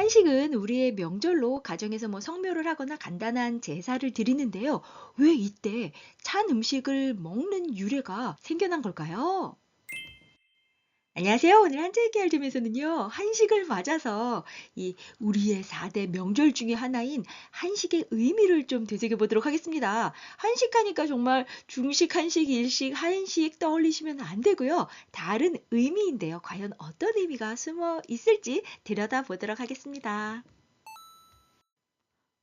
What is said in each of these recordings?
한식은 우리의 명절로 가정에서 성묘를 하거나 간단한 제사를 드리는데요. 왜 이때 찬 음식을 먹는 유래가 생겨난 걸까요? 안녕하세요. 오늘 한자 얘기할 점에서는요, 한식을 맞아서 우리의 4대 명절 중에 하나인 한식의 의미를 좀 되새겨 보도록 하겠습니다. 한식하니까 정말 중식, 한식, 일식, 한식 떠올리시면 안 되고요. 다른 의미인데요. 과연 어떤 의미가 숨어 있을지 들여다 보도록 하겠습니다.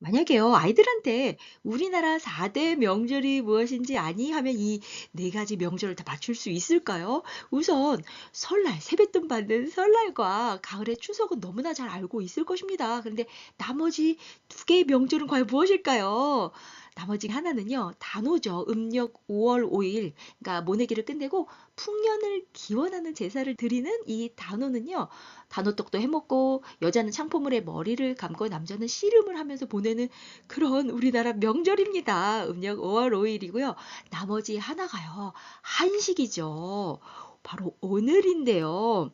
만약에요, 아이들한테 우리나라 4대 명절이 무엇인지 아니? 하면 이 네 가지 명절을 다 맞출 수 있을까요? 우선 설날, 세뱃돈 받는 설날과 가을의 추석은 너무나 잘 알고 있을 것입니다. 그런데 나머지 두 개의 명절은 과연 무엇일까요? 나머지 하나는요, 단오죠. 음력 5월 5일, 그러니까 모내기를 끝내고 풍년을 기원하는 제사를 드리는 이 단오는요, 단오떡도 해먹고 여자는 창포물에 머리를 감고 남자는 씨름을 하면서 보내는 그런 우리나라 명절입니다. 음력 5월 5일이고요. 나머지 하나가요. 한식이죠. 바로 오늘인데요.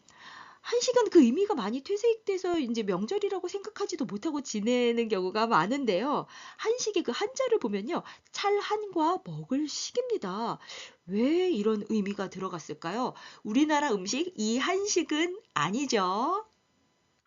한식은 그 의미가 많이 퇴색돼서 이제 명절이라고 생각하지도 못하고 지내는 경우가 많은데요. 한식의 그 한자를 보면요. 찰한과 먹을 식입니다. 왜 이런 의미가 들어갔을까요? 우리나라 음식 이 한식은 아니죠.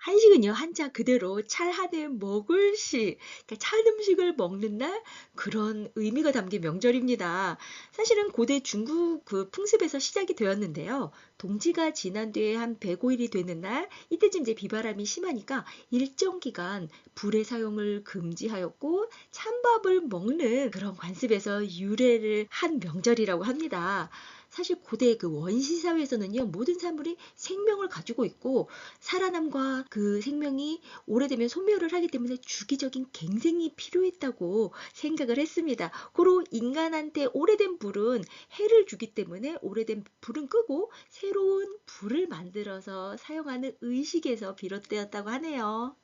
한식은요, 한자 그대로 찰하되 먹을 시, 그러니까 찬 음식을 먹는 날 그런 의미가 담긴 명절입니다. 사실은 고대 중국 그 풍습에서 시작이 되었는데요. 동지가 지난 뒤에 한 105일이 되는 날, 이때쯤 이제 비바람이 심하니까 일정 기간 불의 사용을 금지하였고 찬밥을 먹는 그런 관습에서 유래를 한 명절이라고 합니다. 사실 고대 그 원시 사회에서는요, 모든 사물이 생명을 가지고 있고 살아남과 그 생명이 오래되면 소멸을 하기 때문에 주기적인 갱생이 필요했다고 생각을 했습니다. 고로 인간한테 오래된 불은 해를 주기 때문에 오래된 불은 끄고 새로운 불을 만들어서 사용하는 의식에서 비롯되었다고 하네요.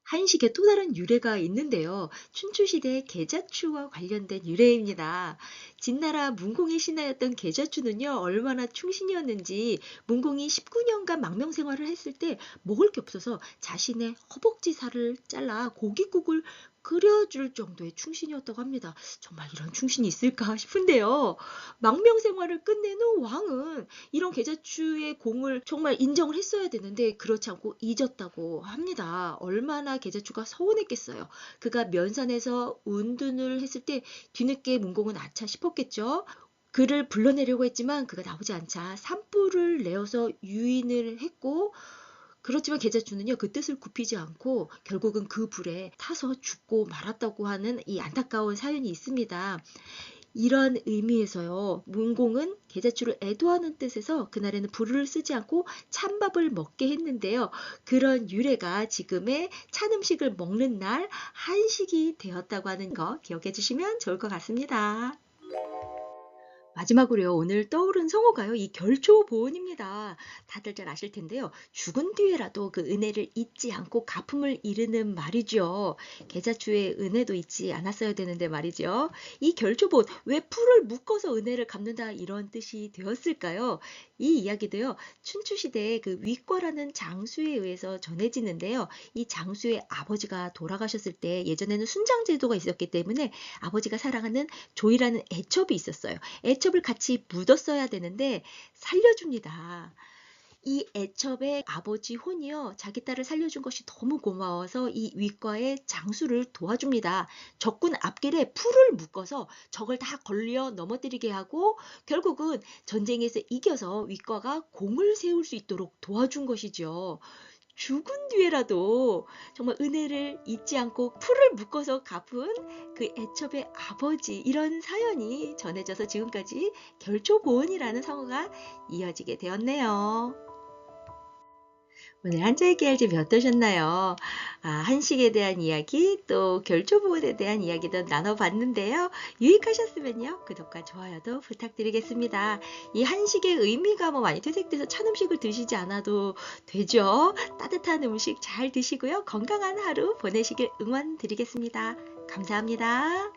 한식의 또 다른 유래가 있는데요. 춘추시대의 계자추와 관련된 유래입니다. 진나라 문공의 신하였던 계자추는요, 얼마나 충신이었는지 문공이 19년간 망명 생활을 했을 때 먹을 게 없어서 자신의 허벅지 살을 잘라 고깃국을 끓여줄 정도의 충신이었다고 합니다. 정말 이런 충신이 있을까 싶은데요. 망명 생활을 끝낸 후 왕은 이런 계자추의 공을 정말 인정을 했어야 되는데 그렇지 않고 잊었다고 합니다. 얼마나 계자추가 서운했겠어요. 그가 면산에서 운둔을 했을 때 뒤늦게 문공은 아차 싶었겠죠. 그를 불러내려고 했지만 그가 나오지 않자 산불을 내어서 유인을 했고, 그렇지만 계자주는요, 그 뜻을 굽히지 않고 결국은 그 불에 타서 죽고 말았다고 하는 이 안타까운 사연이 있습니다. 이런 의미에서요, 문공은 계자주를 애도하는 뜻에서 그날에는 불을 쓰지 않고 찬밥을 먹게 했는데요. 그런 유래가 지금의 찬 음식을 먹는 날 한식이 되었다고 하는 거 기억해 주시면 좋을 것 같습니다. 마지막으로요, 오늘 떠오른 성어가요, 이 결초보은입니다. 다들 잘 아실 텐데요. 죽은 뒤에라도 그 은혜를 잊지 않고 갚음을 이르는 말이죠. 계자주의 은혜도 잊지 않았어야 되는데 말이죠. 이 결초보은, 왜 풀을 묶어서 은혜를 갚는다 이런 뜻이 되었을까요? 이 이야기도요, 춘추시대에 그 위과라는 장수에 의해서 전해지는데요. 이 장수의 아버지가 돌아가셨을 때 예전에는 순장제도가 있었기 때문에 아버지가 사랑하는 조이라는 애첩이 있었어요. 애첩을 같이 묻었어야 되는데 살려줍니다. 이 애첩의 아버지 혼이요, 자기 딸을 살려준 것이 너무 고마워서 이 위과의 장수를 도와줍니다. 적군 앞길에 풀을 묶어서 적을 다 걸려 넘어뜨리게 하고 결국은 전쟁에서 이겨서 위과가 공을 세울 수 있도록 도와준 것이죠. 죽은 뒤에라도 정말 은혜를 잊지 않고 풀을 묶어서 갚은 그 애첩의 아버지, 이런 사연이 전해져서 지금까지 결초보은이라는 성어가 이어지게 되었네요. 오늘 한자 얘기할 점이 어떠셨나요? 한식에 대한 이야기, 또 결초보은에 대한 이야기도 나눠봤는데요. 유익하셨으면요, 구독과 좋아요도 부탁드리겠습니다. 이 한식의 의미가 많이 퇴색돼서 찬 음식을 드시지 않아도 되죠. 따뜻한 음식 잘 드시고요. 건강한 하루 보내시길 응원드리겠습니다. 감사합니다.